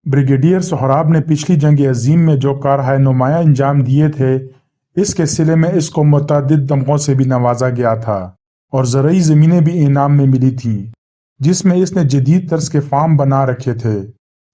Brigadier Sohrab ने पिछली जंग अजीम में जो कारहाय नुमाया अंजाम दिए थे, इसके सिले में इसको मुतअद्दिद तमगों से भी नवाजा गया था और ज़रई ज़मीनें भी इनाम में मिली थीं, जिसमें इसने जदीद तर्ज के फार्म बना रखे थे।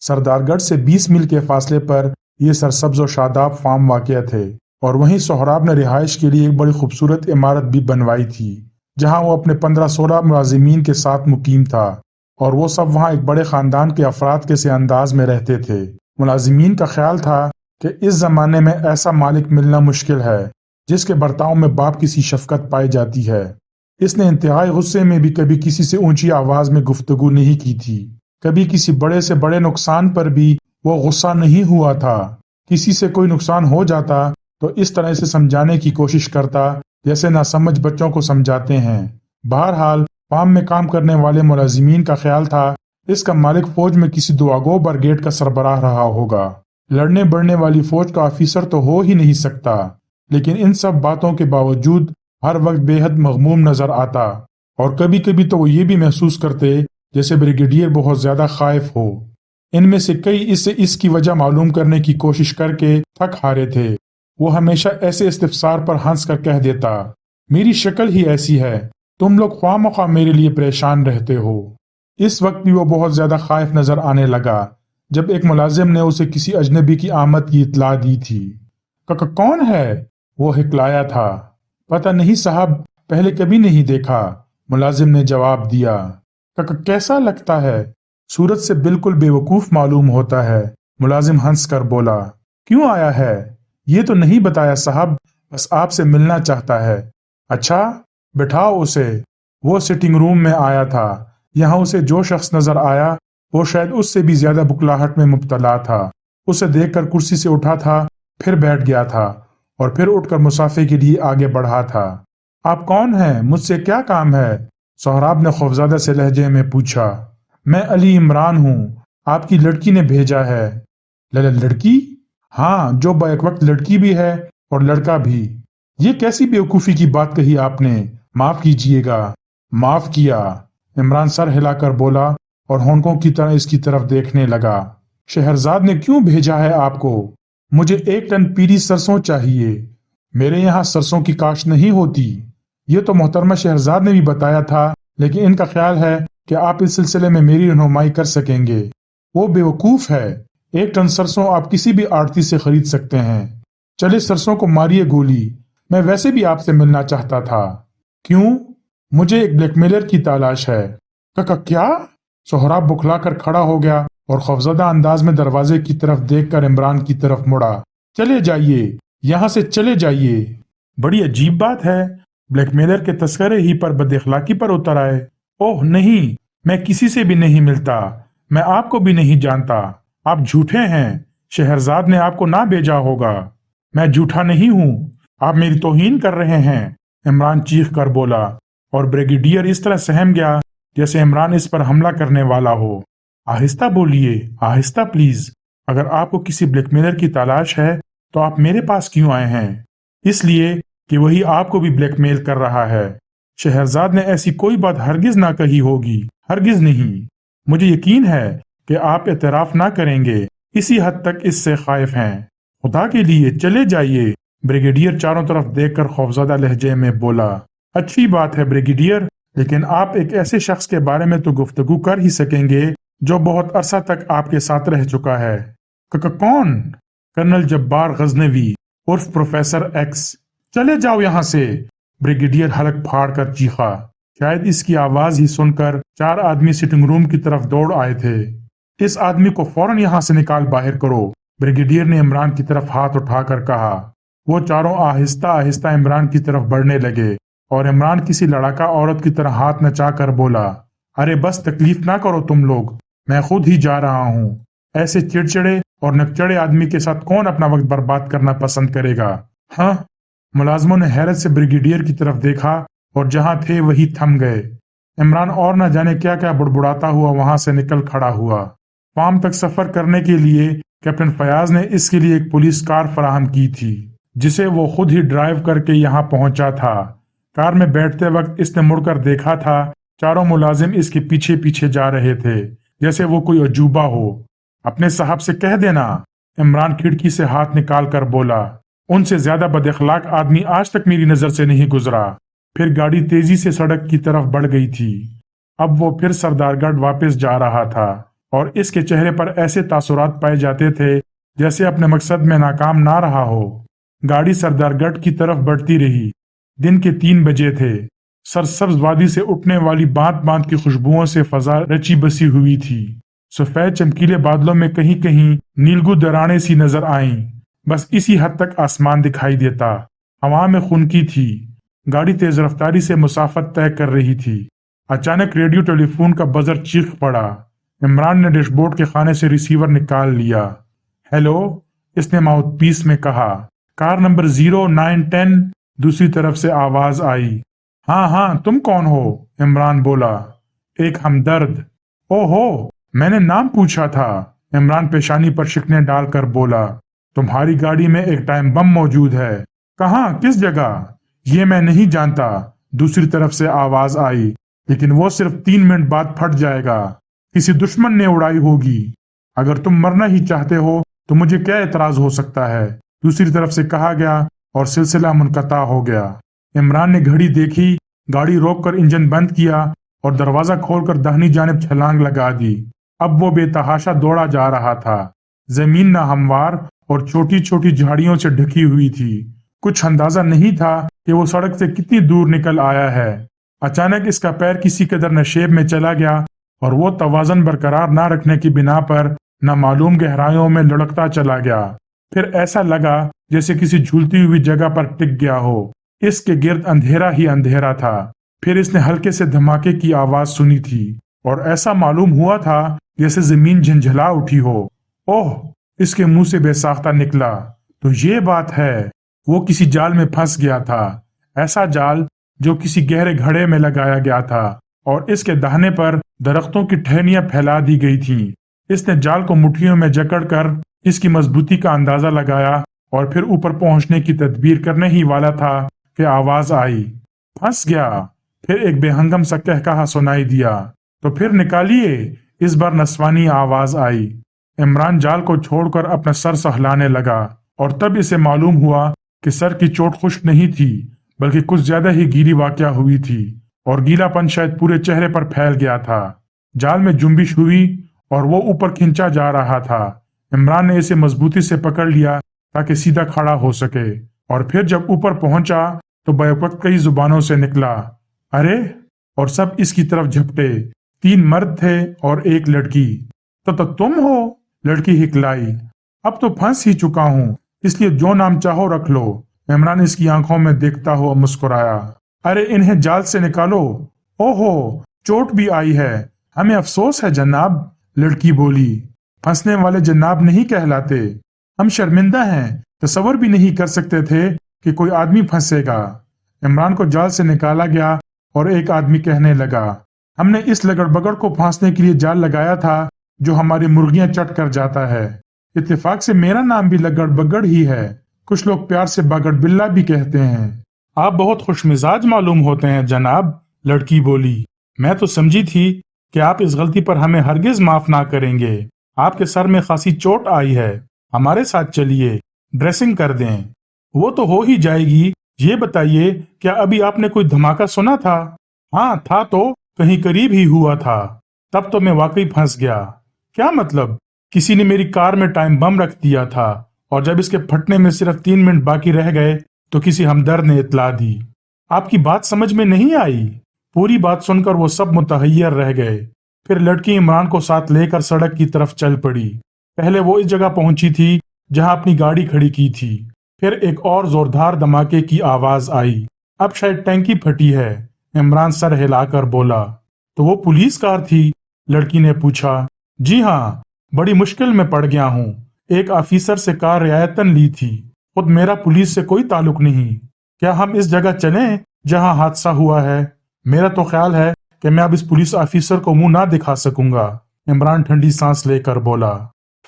सरदारगढ़ से 20 मील के फासले पर ये सरसब्ज व शादाब फार्म वाक़या थे और वहीं सोहराब ने रिहाइश के लिए एक बड़ी खूबसूरत इमारत भी बनवाई थी, जहाँ वो अपने 15-16 मुलाजिमीन के साथ मुकीम था और वो सब वहाँ एक बड़े ख़ानदान के अफराद के से अंदाज में रहते थे। मुलाजिमीन का ख्याल था कि इस ज़माने में ऐसा मालिक मिलना मुश्किल है जिसके बर्ताव में बाप किसी शफकत पाई जाती है। इसने इंतहाई गुस्से में भी कभी किसी से ऊंची आवाज़ में गुफ्तगू नहीं की थी। कभी किसी बड़े से बड़े नुकसान पर भी वो गुस्सा नहीं हुआ था। किसी से कोई नुकसान हो जाता तो इस तरह से समझाने की कोशिश करता जैसे नासमझ बच्चों को समझाते हैं। बहरहाल फार्म में काम करने वाले मुलाजिमीन का ख्याल था इसका मालिक फौज में किसी दुआगो ब्रिगेड का सरबराह रहा होगा। लड़ने बढ़ने वाली फौज का ऑफिसर तो हो ही नहीं सकता, लेकिन इन सब बातों के बावजूद हर वक्त बेहद मगमूम नजर आता और कभी कभी तो वो ये भी महसूस करते जैसे ब्रिगेडियर बहुत ज्यादा खाइफ हो। इनमें से कई इससे इसकी वजह मालूम करने की कोशिश करके थक हारे थे। वो हमेशा ऐसे इस्तिफसार पर हंस कर कह देता, मेरी शक्ल ही ऐसी है, तुम लोग ख्वामख्वाह मेरे लिए परेशान रहते हो। इस वक्त भी वो बहुत ज्यादा खाइफ नजर आने लगा जब एक मुलाजिम ने उसे किसी अजनबी की आमद की इत्तला दी थी। काका कौन है? वो हिकलाया था। पता नहीं साहब, पहले कभी नहीं देखा, मुलाजिम ने जवाब दिया। काका कैसा लगता है? सूरत से बिल्कुल बेवकूफ मालूम होता है, मुलाजिम हंस कर बोला। क्यों आया है? ये तो नहीं बताया साहब, बस आपसे मिलना चाहता है। अच्छा, बिठाओ उसे। वो सिटिंग रूम में आया था। यहाँ उसे जो शख्स नजर आया वो शायद उससे भी ज्यादा बुकलाहट में मुब्तला था। उसे देखकर कुर्सी से उठा था, फिर बैठ गया था और फिर उठकर मुसाफे के लिए आगे बढ़ा था। आप कौन हैं? मुझसे क्या काम है? सोहराब ने खौफजदा से लहजे में पूछा। मैं अली इमरान हूँ, आपकी लड़की ने भेजा है। लड़की? हाँ, जो बैक वक्त लड़की भी है और लड़का भी। ये कैसी बेवकूफी की बात कही आपने? माफ कीजिएगा। माफ किया, इमरान सर हिलाकर बोला और होंठों की तरह इसकी तरफ देखने लगा। शहरजाद ने क्यों भेजा है आपको? मुझे 1 टन पीली सरसों चाहिए। मेरे यहाँ सरसों की काश्त नहीं होती। ये तो मोहतरमा शहरजाद ने भी बताया था, लेकिन इनका ख्याल है कि आप इस सिलसिले में मेरी रहनुमाई कर सकेंगे। वो बेवकूफ है, 1 टन सरसों आप किसी भी आड़ती से खरीद सकते हैं। चले सरसों को मारिए गोली। मैं वैसे भी आपसे मिलना चाहता था। क्यों? मुझे एक ब्लैकमेलर की तलाश है। काका क्या? सोहराब बुखलाकर खड़ा हो गया और खौफजदा अंदाज में दरवाजे की तरफ देखकर इमरान की तरफ मुड़ा। चले जाइए, यहाँ से चले जाइए। बड़ी अजीब बात है, ब्लैकमेलर के तस्करे ही पर बदअखलाकी पर उतर आए। ओह नहीं, मैं किसी से भी नहीं मिलता, मैं आपको भी नहीं जानता। आप झूठे हैं, शहरजाद ने आपको ना भेजा होगा। मैं झूठा नहीं हूँ, आप मेरी तौहीन कर रहे हैं, इमरान चीख कर बोला और ब्रिगेडियर इस तरह सहम गया जैसे इमरान इस पर हमला करने वाला हो। आहिस्ता बोलिए, आहिस्ता प्लीज। अगर आपको किसी ब्लैकमेलर की तलाश है तो आप मेरे पास क्यों आए हैं? इसलिए कि वही आपको भी ब्लैकमेल कर रहा है। शहरजाद ने ऐसी कोई बात हरगिज ना कही होगी, हरगिज नहीं। मुझे यकीन है कि आप एतराफ ना करेंगे, इसी हद तक इससे खाइफ हैं। खुदा के लिए चले जाइए, ब्रिगेडियर चारों तरफ देखकर खौफजदा लहजे में बोला। अच्छी बात है ब्रिगेडियर, लेकिन आप एक ऐसे शख्स के बारे में तो गुफ्तगू कर ही सकेंगे जो बहुत अरसा तक आपके साथ रह चुका है। कौन? कर्नल जब्बार गजनवी उर्फ प्रोफेसर एक्स। चले जाओ यहाँ से, ब्रिगेडियर हलक फाड़ कर चीखा। शायद इसकी आवाज ही सुनकर 4 आदमी सिटिंग रूम की तरफ दौड़ आए थे। इस आदमी को फौरन यहाँ से निकाल बाहर करो, ब्रिगेडियर ने इमरान की तरफ हाथ उठाकर कहा। वो चारों आहिस्ता आहिस्ता इमरान की तरफ बढ़ने लगे और इमरान किसी लड़ाका औरत की तरह हाथ नचाकर बोला, अरे बस तकलीफ ना करो तुम लोग, मैं खुद ही जा रहा हूँ। ऐसे चिड़चिड़े और नकचड़े आदमी के साथ कौन अपना वक्त बर्बाद करना पसंद करेगा? हाँ। मुलाजमों ने हैरत से ब्रिगेडियर की तरफ देखा और जहां थे वही थम गए। इमरान और न जाने क्या क्या बुड़बुड़ाता हुआ वहां से निकल खड़ा हुआ। फार्म तक सफर करने के लिए कैप्टन फयाज ने इसके लिए एक पुलिस कार फराहम की थी, जिसे वो खुद ही ड्राइव करके यहाँ पहुंचा था। कार में बैठते वक्त इसने मुड़कर देखा था, चारों मुलाजिम इसके पीछे पीछे जा रहे थे, जैसे वो कोई अजूबा हो। अपने साहब से कह देना, इमरान खिड़की से हाथ निकाल कर बोला। उनसे ज्यादा बदअखलाक आदमी आज तक मेरी नजर से नहीं गुजरा। फिर गाड़ी तेजी से सड़क की तरफ बढ़ गई थी। अब वो फिर सरदारगढ़ वापस जा रहा था और इसके चेहरे पर ऐसे तासुरात पाए जाते थे जैसे अपने मकसद में नाकाम ना रहा हो। गाड़ी सरदारगढ़ की तरफ बढ़ती रही। दिन के 3 बजे थे। सरसब्ज वादी से उठने वाली बांत बांत की खुशबुओं से फजा रची बसी हुई थी। सफेद चमकीले बादलों में कहीं कहीं नीलगु दराने सी नजर आईं। बस इसी हद तक आसमान दिखाई देता। हवा में खुनकी थी। गाड़ी तेज रफ्तारी से मुसाफत तय कर रही थी। अचानक रेडियो टेलीफोन का बजर चीख पड़ा। इमरान ने डैशबोर्ड के खाने से रिसीवर निकाल लिया। हेलो, इसने माउथपीस में कहा। कार नंबर 0910, दूसरी तरफ से आवाज आई। हाँ हाँ, तुम कौन हो? इमरान बोला। एक हमदर्द। ओहो, मैंने नाम पूछा था। इमरान पेशानी पर शिकने डालकर बोला। तुम्हारी गाड़ी में एक टाइम बम मौजूद है। कहाँ, किस जगह? ये मैं नहीं जानता, दूसरी तरफ से आवाज आई। लेकिन वो सिर्फ 3 मिनट बाद फट जाएगा। किसी दुश्मन ने उड़ाई होगी। अगर तुम मरना ही चाहते हो तो मुझे क्या एतराज हो सकता है? दूसरी तरफ से कहा गया और सिलसिला मुनक़ता हो गया। इमरान ने घड़ी देखी, गाड़ी रोककर इंजन बंद किया और दरवाजा खोलकर दाहिनी जानिब छलांग लगा दी। अब वो बेतहाशा दौड़ा जा रहा था। जमीन ना हमवार और छोटी छोटी झाड़ियों से ढकी हुई थी। कुछ अंदाजा नहीं था कि वो सड़क से कितनी दूर निकल आया है। अचानक इसका पैर किसी कदर नशेब में चला गया और वो तवाज़न बरकरार ना रखने की बिना पर नामालूम गहराइयों में लुढ़कता चला गया। फिर ऐसा लगा जैसे किसी झूलती हुई जगह पर टिक गया हो। इसके गिर्द अंधेरा ही अंधेरा था। फिर इसने हल्के से धमाके की आवाज सुनी थी और ऐसा मालूम हुआ था जैसे जमीन झंझला उठी हो। ओह, इसके मुंह से बेसाख्ता निकला। तो ये बात है, वो किसी जाल में फंस गया था। ऐसा जाल जो किसी गहरे घड़े में लगाया गया था और इसके दाहिने पर दरख्तों की टहनियां फैला दी गई थीं। इसने जाल को मुट्ठियों में जकड़कर इसकी मजबूती का अंदाजा लगाया और फिर ऊपर पहुंचने की तदबीर करने ही वाला था कि आवाज आई। फंस गया। फिर एक बेहंगम सा कहकहा सुनाई दिया। तो फिर निकालिए। इस बार नस्वानी आवाज आई। इमरान जाल को छोड़कर अपना सर सहलाने लगा और तब इसे मालूम हुआ कि सर की चोट खुश्क नहीं थी, बल्कि कुछ ज्यादा ही गीली वाक़या हुई थी और गीलापन शायद पूरे चेहरे पर फैल गया था। जाल में जुम्बिश हुई और वो ऊपर खिंचा जा रहा था। इमरान ने इसे मजबूती से पकड़ लिया ताकि सीधा खड़ा हो सके और फिर जब ऊपर पहुंचा तो बैवक्त कई जुबानों से निकला, अरे! और सब इसकी तरफ झपटे। 3 मर्द थे और एक लड़की। तो तुम हो? लड़की हिकलाई। अब तो फंस ही चुका हूँ, इसलिए जो नाम चाहो रख लो। इमरान इसकी आंखों में देखता हुआ मुस्कुराया। अरे इन्हें जाल से निकालो। ओहो, चोट भी आई है। हमें अफसोस है जनाब, लड़की बोली। फंसने वाले जनाब नहीं कहलाते। हम शर्मिंदा हैं, तसव्वुर भी नहीं कर सकते थे कि कोई आदमी फंसेगा। इमरान को जाल से निकाला गया और एक आदमी कहने लगा, हमने इस लगड़बगड़ को फांसने के लिए जाल लगाया था जो हमारी मुर्गियां चट कर जाता है। इत्तेफाक से मेरा नाम भी लगड़बगड़ ही है। कुछ लोग प्यार से बगड़ बिल्ला भी कहते हैं। आप बहुत खुशमिजाज मालूम होते हैं जनाब, लड़की बोली। मैं तो समझी थी कि आप इस गलती पर हमें हरगिज माफ ना करेंगे। आपके सर में खासी चोट आई है। हमारे साथ चलिए, ड्रेसिंग कर दें। वो तो हो ही जाएगी। ये बताइए, क्या अभी आपने कोई धमाका सुना था? हाँ था, तो कहीं करीब ही हुआ था। तब तो मैं वाकई फंस गया। क्या मतलब? किसी ने मेरी कार में टाइम बम रख दिया था और जब इसके फटने में सिर्फ 3 मिनट बाकी रह गए तो किसी हमदर्द ने इत्तला दी। आपकी बात समझ में नहीं आई। पूरी बात सुनकर वो सब मुतहय्यर रह गए। फिर लड़की इमरान को साथ लेकर सड़क की तरफ चल पड़ी। पहले वो इस जगह पहुंची थी जहां अपनी गाड़ी खड़ी की थी। फिर एक और जोरदार धमाके की आवाज आई। अब शायद टैंकी फटी है। इमरान सर हिलाकर बोला। तो वो पुलिस कार थी? लड़की ने पूछा। जी हाँ, बड़ी मुश्किल में पड़ गया हूँ। एक ऑफिसर से कार रियायतन ली थी। खुद मेरा पुलिस से कोई ताल्लुक नहीं। क्या हम इस जगह चलें जहाँ हादसा हुआ है? मेरा तो ख्याल है कि मैं अब इस पुलिस ऑफिसर को मुंह ना दिखा सकूंगा। इमरान ठंडी सांस लेकर बोला।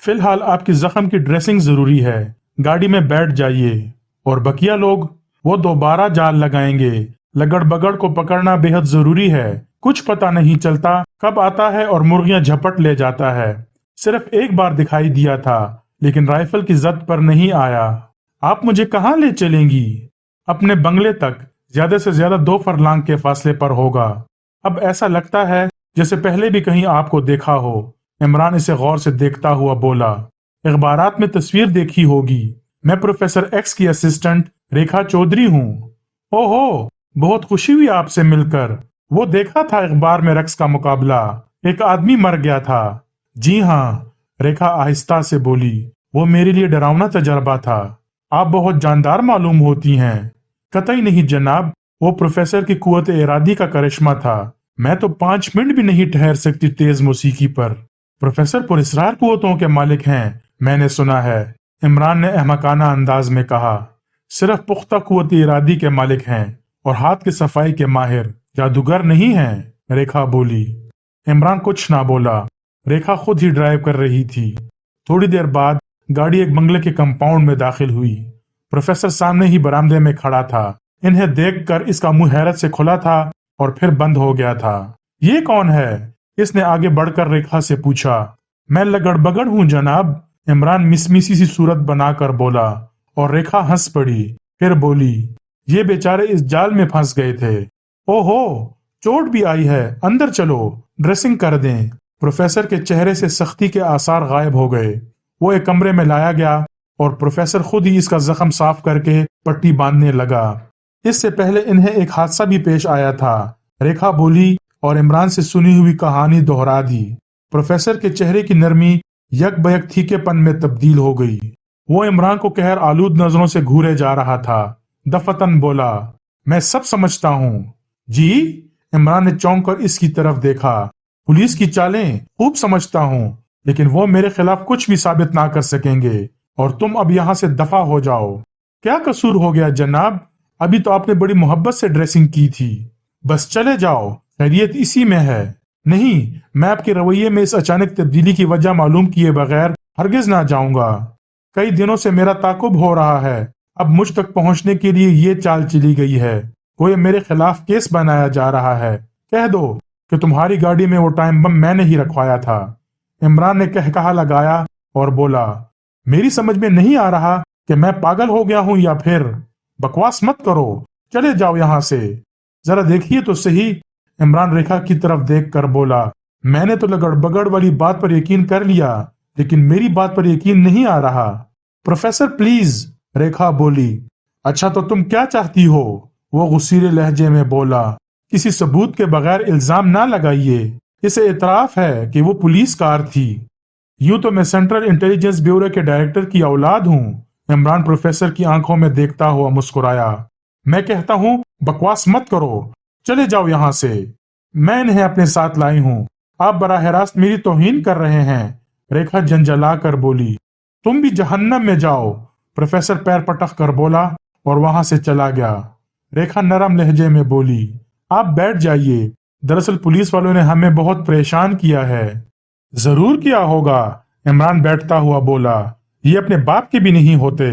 फिलहाल आपकी जख्म की ड्रेसिंग जरूरी है। गाड़ी में बैठ जाइए। और बकिया लोग? वो दोबारा जाल लगाएंगे। लगड़ बगड़ को पकड़ना बेहद जरूरी है। कुछ पता नहीं चलता कब आता है और मुर्गियां झपट ले जाता है। सिर्फ एक बार दिखाई दिया था, लेकिन राइफल की जद पर नहीं आया। आप मुझे कहाँ ले चलेंगी? अपने बंगले तक। ज्यादा से ज्यादा 2 फरलांग के फासले पर होगा। अब ऐसा लगता है जैसे पहले भी कहीं आपको देखा हो। इमरान इसे गौर से देखता हुआ बोला। अखबारात में तस्वीर देखी होगी। मैं प्रोफेसर एक्स की असिस्टेंट रेखा चौधरी हूँ। ओहो, बहुत खुशी हुई आपसे मिलकर। वो देखा था अखबार में रक्स का मुकाबला, एक आदमी मर गया था। जी हाँ, रेखा आहिस्ता से बोली। वो मेरे लिए डरावना तजर्बा था। आप बहुत जानदार मालूम होती हैं। कतई नहीं जनाब, वो प्रोफेसर की कुव्वत इरादी का करिश्मा था। मैं तो 5 मिनट भी नहीं ठहर सकती तेज मौसीकी पर। प्रोफेसर पुरस्कार कुव्वतों के मालिक हैं, मैंने सुना है। इमरान ने अहमकाना अंदाज में कहा। सिर्फ पुख्ता कुव्वत इरादी के मालिक हैं और हाथ की सफाई के माहिर, जादूगर नहीं हैं, रेखा बोली। इमरान कुछ ना बोला। रेखा खुद ही ड्राइव कर रही थी। थोड़ी देर बाद गाड़ी एक बंगले के कंपाउंड में दाखिल हुई। प्रोफेसर सामने ही बरामदे में खड़ा था। इन्हें देखकर इसका मुंह हैरत से खुला था और फिर बंद हो गया था। ये कौन है? इसने आगे बढ़कर रेखा से पूछा। मैं लगड़ बगड़ हूँ जनाब, इमरान मिसमिसी सी सूरत बनाकर बोला। और रेखा हंस पड़ी। फिर बोली, ये बेचारे इस जाल में फंस गए थे। ओहो, चोट भी आई है। अंदर चलो, ड्रेसिंग कर दें। प्रोफेसर के चेहरे से सख्ती के आसार गायब हो गए। वो एक कमरे में लाया गया और प्रोफेसर खुद ही इसका जख्म साफ करके पट्टी बांधने लगा। इससे पहले इन्हें एक हादसा भी पेश आया था, रेखा बोली और इमरान से सुनी हुई कहानी दोहरा दी। प्रोफेसर के चेहरे की नरमी यक बयक थीकेपन में तब्दील हो गई। वो इमरान को कहर आलूद नजरों से घूरे जा रहा था। दफतन बोला, मैं सब समझता हूँ। जी? इमरान ने चौंक कर इसकी तरफ देखा। पुलिस की चालें खूब समझता हूँ, लेकिन वो मेरे खिलाफ कुछ भी साबित ना कर सकेंगे और तुम अब यहाँ से दफा हो जाओ। क्या कसूर हो गया जनाब? अभी तो आपने बड़ी मोहब्बत से ड्रेसिंग की थी। बस चले जाओ, खैरियत इसी में है। नहीं, मैं आपके रवैये में इस अचानक तब्दीली की वजह मालूम किए बगैर हरगिज ना जाऊंगा। कई दिनों से मेरा ताकुब हो रहा है। अब मुझ तक पहुंचने के लिए ये चाल चली गई है। कोई मेरे खिलाफ केस बनाया जा रहा है। कह दो कि तुम्हारी गाड़ी में वो टाइम बम मैंने ही रखवाया था। इमरान ने कहकहा लगाया और बोला, मेरी समझ में नहीं आ रहा कि मैं पागल हो गया हूं या फिर। बकवास मत करो, चले जाओ यहां से। जरा देखिए तो सही। इमरान रेखा की तरफ देख कर बोला, मैंने तो लगड़ बगड़ वाली बात पर यकीन कर लिया, लेकिन मेरी बात पर यकीन नहीं आ रहा। प्रोफेसर प्लीज, रेखा बोली। अच्छा तो तुम क्या चाहती हो? वो गुस्सीले लहजे में बोला। किसी सबूत के बगैर इल्जाम ना लगाइए। इसे इतराफ है कि वो पुलिस कार थी। यूं तो मैं सेंट्रल इंटेलिजेंस ब्यूरो के डायरेक्टर की औलाद हूँ। इमरान प्रोफेसर की आंखों में देखता हुआ मुस्कुराया। मैं कहता हूँ बकवास मत करो, चले जाओ यहाँ से। मैं इन्हें अपने साथ लाई हूँ, आप बराह रास्त मेरी तौहीन कर रहे हैं। रेखा झंझला कर बोली। तुम भी जहन्नम में जाओ, प्रोफेसर पैर पटक कर बोला और वहां से चला गया। रेखा नरम लहजे में बोली, आप बैठ जाइए। दरअसल पुलिस वालों ने हमें बहुत परेशान किया है। जरूर किया होगा, इमरान बैठता हुआ बोला। ये अपने बाप के भी नहीं होते।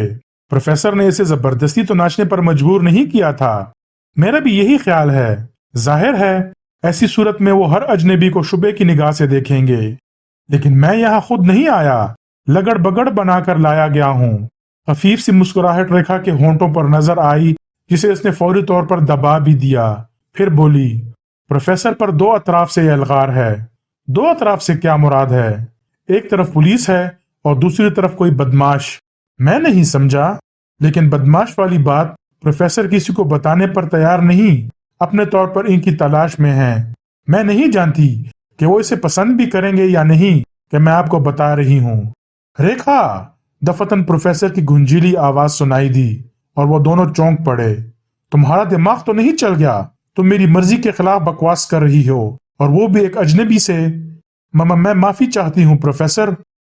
प्रोफेसर ने इसे जबरदस्ती तो नाचने पर मजबूर नहीं किया था। मेरा भी यही ख्याल है। जाहिर है ऐसी सूरत में वो हर अजनबी को शुबे की निगाह से देखेंगे। लेकिन मैं यहाँ खुद नहीं आया, लगड़ बगड़ बनाकर लाया गया हूँ। खफीफ सी मुस्कुराहट रेखा के होंठों पर नजर आई, जिसे उसने फौरी तौर पर दबा भी दिया। फिर बोली, प्रोफेसर पर 2 अतराफ से अलगार है। 2 अतराफ से क्या मुराद है? एक तरफ पुलिस है और दूसरी तरफ कोई बदमाश। मैं नहीं समझा। लेकिन बदमाश वाली बात प्रोफेसर किसी को बताने पर तैयार नहीं, अपने तौर पर इनकी तलाश में है। मैं नहीं जानती कि वो इसे पसंद भी करेंगे या नहीं कि मैं आपको बता रही हूँ। रेखा, दफतन प्रोफेसर की गुंजीली आवाज सुनाई दी और वो दोनों चौंक पड़े। तुम्हारा दिमाग तो नहीं चल गया? तुम मेरी मर्जी के खिलाफ बकवास कर रही हो। اور وہ بھی ایک اجنبی سے۔ میں معافی چاہتی ہوں پروفیسر،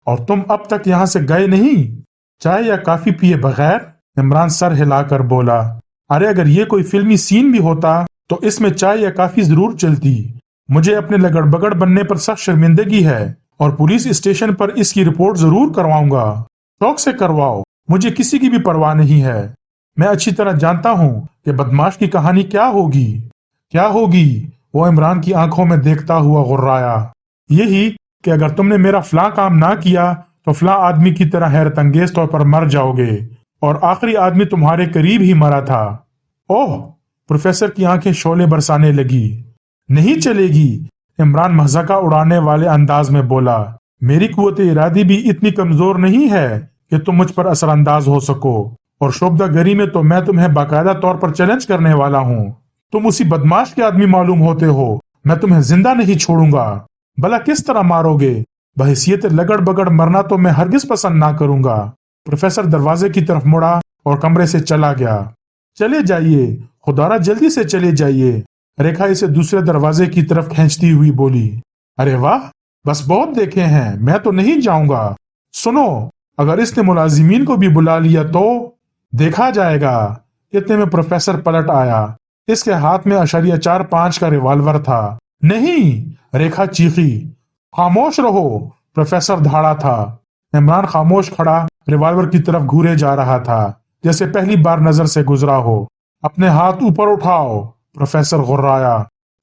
اور تم اب تک یہاں سے گئے نہیں چائے یا کافی پیے بغیر؟ عمران سر ہلا کر بولا، ارے اگر یہ کوئی فلمی سین بھی ہوتا تو اس میں چائے یا کافی ضرور چلتی۔ مجھے اپنے لگڑ بگڑ بننے پر سخت شرمندگی ہے اور پولیس اسٹیشن پر اس کی رپورٹ ضرور کرواؤں گا۔ شوق سے کرواؤ، مجھے کسی کی بھی پرواہ نہیں ہے۔ میں اچھی طرح جانتا ہوں کہ بدماش کی کہانی کیا ہوگی۔ کیا ہوگی؟ وہ عمران کی آنکھوں میں دیکھتا ہوا غرایا۔ یہی کہ اگر تم نے میرا فلاں کام نہ کیا تو فلاں آدمی کی طرح حیرت انگیز طور پر مر جاؤ گے، اور آخری آدمی تمہارے قریب ہی مرا تھا۔ اوہ! پروفیسر کی آنکھیں شعلے برسانے لگی۔ نہیں چلے گی، عمران مذاق اڑانے والے انداز میں بولا، میری قوت ارادی بھی اتنی کمزور نہیں ہے کہ تم مجھ پر اثر انداز ہو سکو، اور شعبدہ گری میں تو میں تمہیں باقاعدہ طور پر چیلنج کرنے والا ہوں۔ تم اسی بدماش کے آدمی معلوم ہوتے ہو، میں تمہیں زندہ نہیں چھوڑوں گا۔ بھلا کس طرح مارو گے؟ بحیثیت لگڑ بگڑ مرنا تو میں ہرگز پسند نہ کروں گا۔ پروفیسر دروازے کی طرف مڑا اور کمرے سے چلا گیا۔ چلے جائیے، خدارا جلدی سے چلے جائیے، ریکھا اسے دوسرے دروازے کی طرف کھینچتی ہوئی بولی۔ ارے واہ، بس بہت دیکھے ہیں، میں تو نہیں جاؤں گا۔ سنو، اگر اس نے ملازمین کو بھی بلا لیا تو دیکھا جائے گا۔ اتنے میں پروفیسر پلٹ آیا۔ اس کے ہاتھ میں 4.5 کا ریوالور تھا۔ نہیں! ریکھا چیخی۔ خاموش رہو! پروفیسر دھاڑا تھا۔ عمران خاموش کھڑا ریوالور کی طرف گھورے جا رہا تھا، جیسے پہلی بار نظر سے گزرا ہو۔ اپنے ہاتھ اوپر اٹھاؤ! پروفیسر غرایا۔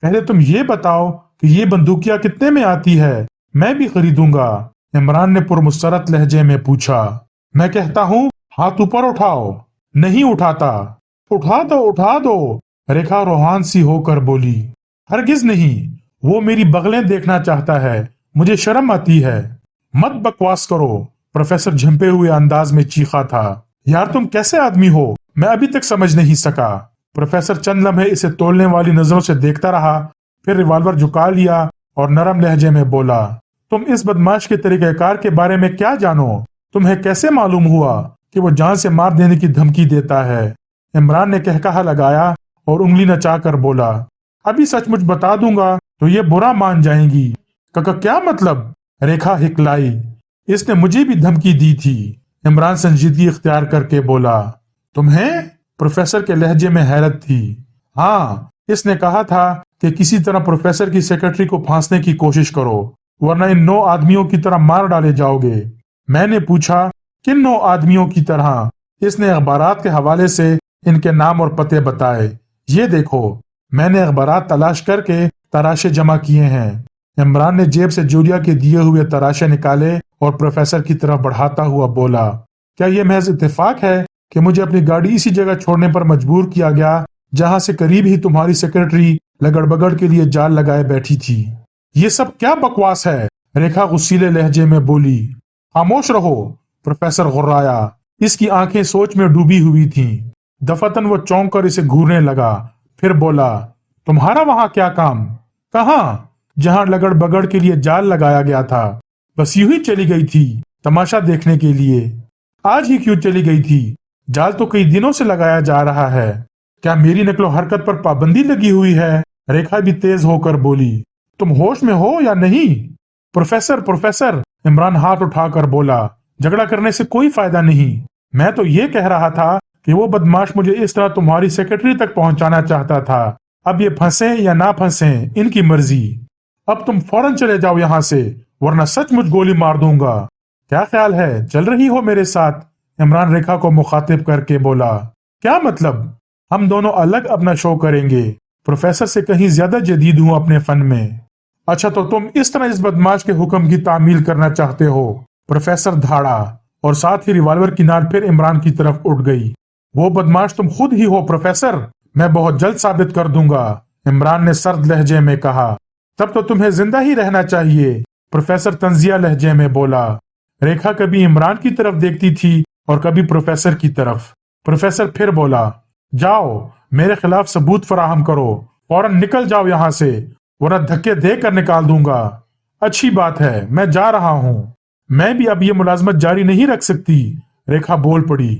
پہلے تم یہ بتاؤ کہ یہ بندوقیاں کتنے میں آتی ہے؟ میں بھی خریدوں گا۔ عمران نے پرمسرت لہجے میں پوچھا۔ میں کہتا ہوں ہاتھ اوپر اٹھاؤ۔ نہیں اٹھاتا۔ اٹھا دو، اٹھا دو! ریکھا روحان سی ہو کر بولی۔ ہرگز نہیں، وہ میری بغلیں دیکھنا چاہتا ہے، مجھے شرم آتی ہے۔ مت بکواس کرو! پروفیسر جھمپے ہوئے انداز میں چیخا تھا۔ یار تم کیسے آدمی ہو، میں ابھی تک سمجھ نہیں سکا۔ پروفیسر چند لمحے اسے تولنے والی نظروں سے دیکھتا رہا، پھر ریوالور جھکا لیا اور نرم لہجے میں بولا، تم اس بدماش کے طریقہ کار کے بارے میں کیا جانو؟ تمہیں کیسے معلوم ہوا کہ وہ جان سے مار دینے کی دھمکی دیتا ہے؟ عمران نے کہکہا لگایا اور انگلی نچا کر بولا، ابھی سچ مچ بتا دوں گا تو یہ برا مان جائیں گی۔ کیا مطلب؟ ریکھا ہکلائی۔ اس نے مجھے بھی دھمکی دی تھی۔ عمران سنجیدگی اختیار کر کے بولا۔ تمہیں؟ پروفیسر کے لہجے میں حیرت تھی۔ ہاں، اس نے کہا تھا کہ کسی طرح پروفیسر کی سیکرٹری کو پھانسنے کی کوشش کرو، ورنہ ان 9 آدمیوں کی طرح مار ڈالے جاؤ گے۔ میں نے پوچھا، کن 9 آدمیوں کی طرح؟ اس نے اخبارات کے حوالے سے ان کے نام اور پتے بتائے۔ یہ دیکھو، میں نے اخبارات تلاش کر کے تراشے جمع کیے ہیں۔ عمران نے جیب سے جولیا کے دیے ہوئے تراشے نکالے اور پروفیسر کی طرف بڑھاتا ہوا بولا، کیا یہ محض اتفاق ہے کہ مجھے اپنی گاڑی اسی جگہ چھوڑنے پر مجبور کیا گیا جہاں سے قریب ہی تمہاری سیکرٹری لگڑ بگڑ کے لیے جال لگائے بیٹھی تھی؟ یہ سب کیا بکواس ہے؟ ریکھا غصیلے لہجے میں بولی۔ خاموش رہو! پروفیسر غرایا۔ اس کی آنکھیں سوچ میں ڈوبی ہوئی تھیں۔ دفعتاً وہ چونک کر اسے گھورنے لگا، پھر بولا، تمہارا وہاں کیا کام؟ کہاں؟ جہاں لگڑ بگڑ کے لیے جال لگایا گیا تھا۔ بس یوں ہی چلی گئی تھی، تماشا دیکھنے کے لیے۔ آج ہی کیوں چلی گئی تھی؟ جال تو کئی دنوں سے لگایا جا رہا ہے۔ کیا میری نقل و حرکت پر پابندی لگی ہوئی ہے؟ ریکھا بھی تیز ہو کر بولی۔ تم ہوش میں ہو یا نہیں؟ پروفیسر! عمران ہاتھ اٹھا کر بولا، جھگڑا کرنے سے کوئی فائدہ نہیں۔ میں تو یہ کہہ رہا تھا کہ وہ بدماش مجھے اس طرح تمہاری سیکرٹری تک پہنچانا چاہتا تھا۔ اب یہ پھنسیں یا نہ پھنسیں، ان کی مرضی۔ اب تم فوراً چلے جاؤ یہاں سے، ورنہ سچ مچ گولی مار دوں گا۔ کیا خیال ہے، چل رہی ہو میرے ساتھ؟ عمران ریکھا کو مخاطب کر کے بولا۔ کیا مطلب؟ ہم دونوں الگ اپنا شو کریں گے۔ پروفیسر سے کہیں زیادہ جدید ہوں اپنے فن میں۔ اچھا تو تم اس طرح اس بدماش کے حکم کی تعمیل کرنا چاہتے ہو؟ پروفیسر دھاڑا اور ساتھ ہی ریوالور کی نال پھر عمران کی طرف اٹھ گئی۔ وہ بدماش تم خود ہی ہو پروفیسر، میں بہت جلد ثابت کر دوں گا، عمران نے سرد لہجے میں کہا۔ تب تو تمہیں زندہ ہی رہنا چاہیے، پروفیسر طنزیہ لہجے میں بولا۔ ریکھا کبھی عمران کی طرف دیکھتی تھی اور کبھی پروفیسر کی طرف۔ پروفیسر پھر بولا، جاؤ، میرے خلاف ثبوت فراہم کرو، فوراً نکل جاؤ یہاں سے، ورنہ دھکے دے کر نکال دوں گا۔ اچھی بات ہے، میں جا رہا ہوں۔ میں بھی اب یہ ملازمت جاری نہیں رکھ سکتی، ریکھا بول پڑی۔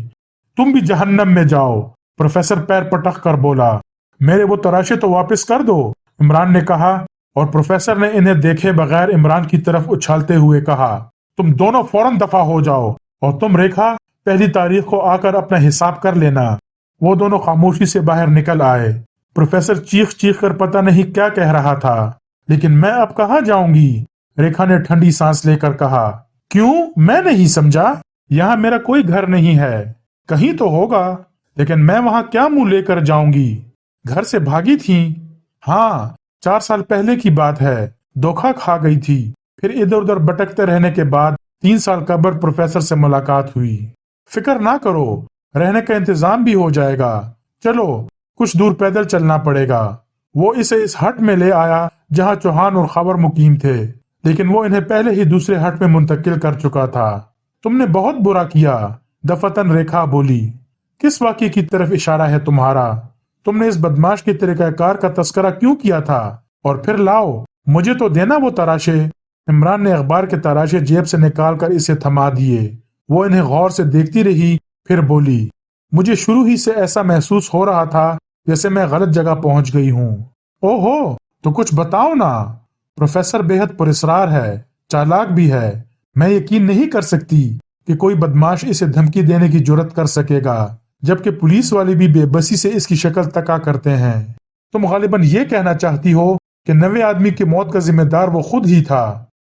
تم بھی جہنم میں جاؤ، پروفیسر پیر پٹک کر بولا۔ میرے وہ تراشے تو واپس کر دو، عمران نے کہا اور پروفیسر نے انہیں دیکھے بغیر عمران کی طرف اچھالتے ہوئے کہا، تم دونوں فوراً دفع ہو جاؤ، اور تم ریکھا 1 تاریخ کو آ کر اپنا حساب کر لینا۔ وہ دونوں خاموشی سے باہر نکل آئے۔ پروفیسر چیخ چیخ کر پتہ نہیں کیا کہہ رہا تھا۔ لیکن میں اب کہاں جاؤں گی؟ ریکھا نے ٹھنڈی سانس لے کر کہا۔ کیوں؟ میں نہیں سمجھا۔ یہاں میرا کوئی گھر نہیں ہے۔ کہیں تو ہوگا، لیکن میں وہاں کیا منہ لے کر جاؤں گی؟ گھر سے بھاگی تھی؟ ہاں، 4 سال پہلے کی بات ہے، دھوکہ کھا گئی تھی۔ پھر ادھر ادھر بھٹکتے رہنے کے بعد 3 سال قبل پروفیسر سے ملاقات ہوئی۔ فکر نہ کرو، رہنے کا انتظام بھی ہو جائے گا۔ چلو کچھ دور پیدل چلنا پڑے گا۔ وہ اسے اس ہٹ میں لے آیا جہاں چوہان اور خاور مقیم تھے، لیکن وہ انہیں پہلے ہی دوسرے ہٹ میں منتقل کر چکا تھا۔ تم نے بہت برا کیا، دفتن ریکھا بولی۔ کس واقعے کی طرف اشارہ ہے تمہارا؟ تم نے اس بدماش کے طریقہ کار کا تذکرہ کیوں کیا تھا؟ اور پھر لاؤ، مجھے تو دینا وہ تراشے۔ عمران نے اخبار کے تراشے جیب سے نکال کر اسے تھما دیے۔ وہ انہیں غور سے دیکھتی رہی، پھر بولی، مجھے شروع ہی سے ایسا محسوس ہو رہا تھا جیسے میں غلط جگہ پہنچ گئی ہوں۔ او ہو، تو کچھ بتاؤ نا۔ پروفیسر بے حد پراسرار ہے، چالاک بھی ہے۔ میں یقین نہیں کر سکتی کہ کوئی بدماش اسے دھمکی دینے کی جرات کر سکے گا، جبکہ پولیس والے بھی بے بسی سے اس کی شکل تکا کرتے ہیں۔ تم غالباً یہ کہنا چاہتی ہو کہ 9ویں آدمی کی موت کا ذمہ دار وہ خود ہی تھا۔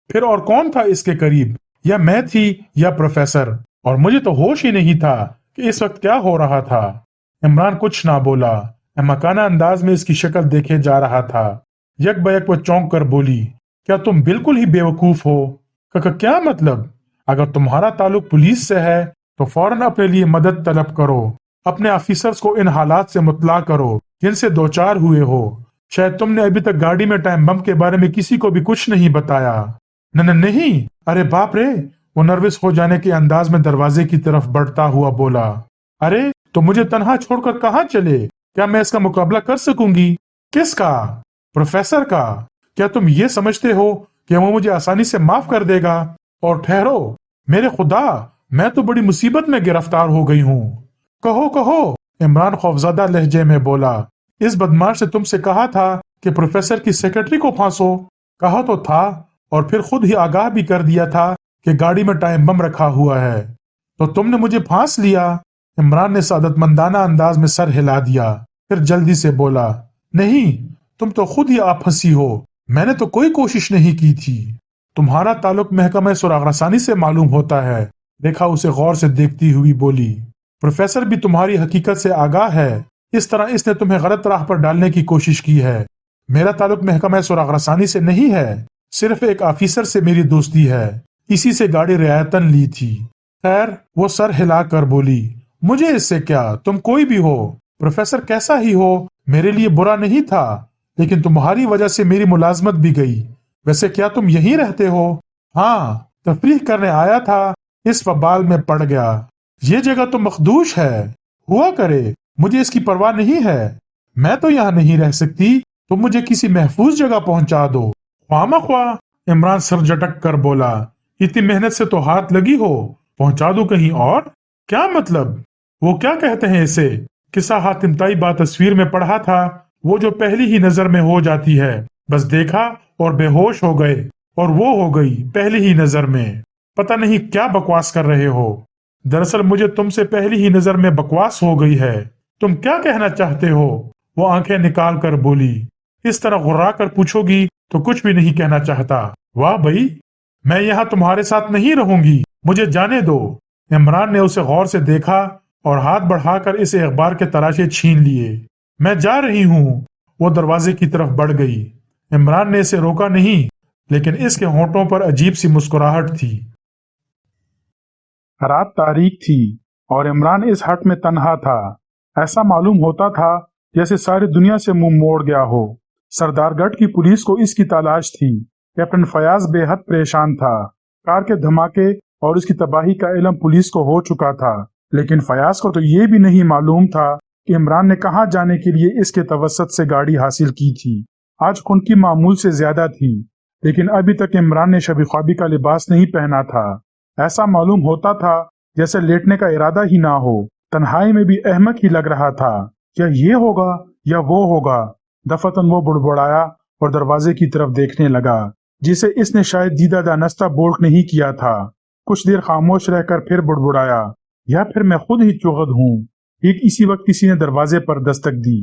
پھر اور کون تھا اس کے قریب؟ یا میں تھی یا پروفیسر؟ اور مجھے تو ہوش ہی نہیں تھا کہ اس وقت کیا ہو رہا تھا۔ عمران کچھ نہ بولا، احمقانہ انداز میں اس کی شکل دیکھے جا رہا تھا۔ یک بیک وہ چونک کر بولی، کیا تم بالکل ہی بیوقوف ہو؟ کیا مطلب؟ اگر تمہارا تعلق پولیس سے ہے تو فوراً اپنے لیے مدد طلب کرو۔ اپنے آفیسرز کو ان حالات سے مطلع کرو جن سے دوچار ہوئے ہو۔ شاید تم نے ابھی تک گاڑی میں ٹائم بم کے بارے میں کسی کو بھی کچھ نہیں بتایا۔ نہیں، ارے باپ رے! وہ نروس ہو جانے کے انداز میں دروازے کی طرف بڑھتا ہوا بولا، ارے تو مجھے تنہا چھوڑ کر کہاں چلے؟ کیا میں اس کا مقابلہ کر سکوں گی؟ کس کا؟ پروفیسر کا؟ کیا تم یہ سمجھتے ہو کہ وہ مجھے آسانی سے معاف کر دے گا؟ اور ٹھہرو، میرے خدا، میں تو بڑی مصیبت میں گرفتار ہو گئی ہوں۔ کہو کہو، عمران خوفزدہ لہجے میں بولا، اس بدماش سے تم سے کہا تھا کہ پروفیسر کی سیکرٹری کو پھانسو۔ کہا تو تھا، اور پھر خود ہی آگاہ بھی کر دیا تھا کہ گاڑی میں ٹائم بم رکھا ہوا ہے، تو تم نے مجھے پھانس لیا۔ عمران نے سعادت مندانہ انداز میں سر ہلا دیا، پھر جلدی سے بولا، نہیں، تم تو خود ہی آپ پھنسی ہو، میں نے تو کوئی کوشش نہیں کی تھی۔ تمہارا تعلق محکمہ سراغ رسانی سے معلوم ہوتا ہے۔ ریکھا اسے غور سے دیکھتی ہوئی بولی، پروفیسر بھی تمہاری حقیقت سے آگاہ ہے، اس طرح اس نے تمہیں غلط راہ پر ڈالنے کی کوشش کی ہے۔ میرا تعلق محکمہ سراغ رسانی سے نہیں ہے، صرف ایک آفیسر سے میری دوستی ہے، اسی سے گاڑی رعایتاً لی تھی۔ خیر، وہ سر ہلا کر بولی، مجھے اس سے کیا، تم کوئی بھی ہو، پروفیسر کیسا ہی ہو، میرے لیے برا نہیں تھا، لیکن تمہاری وجہ سے میری ملازمت بھی گئی۔ ویسے کیا تم یہیں رہتے ہو؟ ہاں، تفریح کرنے آیا تھا، اس وبال میں پڑ گیا۔ یہ جگہ تو مخدوش ہے، ہوا کرے، مجھے اس کی پرواہ نہیں ہے۔ میں تو یہاں نہیں رہ سکتی، تم مجھے کسی محفوظ جگہ پہنچا دو۔ خواہ مخواہ، عمران سر جھٹک کر بولا، اتنی محنت سے تو ہاتھ لگی ہو، پہنچا دو کہیں اور؟ کیا مطلب؟ وہ کیا کہتے ہیں اسے؟ قصہ حاتم طائی با تصویر میں پڑھا تھا، وہ جو پہلی ہی نظر میں ہو جاتی ہے، بس دیکھا اور بے ہوش ہو گئے، اور وہ ہو گئی پہلی ہی نظر میں۔ پتہ نہیں کیا بکواس کر رہے ہو۔ دراصل مجھے تم سے پہلی ہی نظر میں بکواس ہو گئی ہے۔ تم کیا کہنا چاہتے ہو؟ وہ آنکھیں نکال کر بولی، اس طرح غرا کر پوچھو گی تو کچھ بھی نہیں کہنا چاہتا۔ واہ بھئی، میں یہاں تمہارے ساتھ نہیں رہوں گی، مجھے جانے دو۔ عمران نے اسے غور سے دیکھا اور ہاتھ بڑھا کر اسے اخبار کے تراشے چھین لیے۔ میں جا رہی ہوں۔ وہ دروازے کی طرف بڑھ گئی۔ عمران نے اسے روکا نہیں، لیکن اس کے ہونٹوں پر عجیب سی مسکراہٹ تھی۔ رات تاریک تھی اور عمران اس ہٹ میں تنہا تھا۔ ایسا معلوم ہوتا تھا جیسے ساری دنیا سے منہ موڑ گیا ہو۔ سردار گڑھ کی پولیس کو اس کی تلاش تھی۔ کیپٹن فیاض بے حد پریشان تھا۔ کار کے دھماکے اور اس کی تباہی کا علم پولیس کو ہو چکا تھا، لیکن فیاض کو تو یہ بھی نہیں معلوم تھا کہ عمران نے کہاں جانے کے لیے اس کے توسط سے گاڑی حاصل کی تھی۔ آج ان کی معمول سے زیادہ تھی، لیکن ابھی تک عمران نے شبی خوابی کا لباس نہیں پہنا تھا۔ ایسا معلوم ہوتا تھا جیسے لیٹنے کا ارادہ ہی نہ ہو۔ تنہائی میں بھی احمق ہی لگ رہا تھا، کیا یہ ہوگا یا وہ ہوگا؟ دفتن وہ بڑبڑایا और दरवाजे की तरफ देखने लगा, जिसे इसने शायद दीदा दानस्ता बोल्ट नहीं किया था। कुछ देर खामोश रहकर फिर बुड़बुड़ाया, या फिर मैं खुद ही चौगद हूँ। ठीक इसी वक्त किसी ने दरवाजे पर दस्तक दी।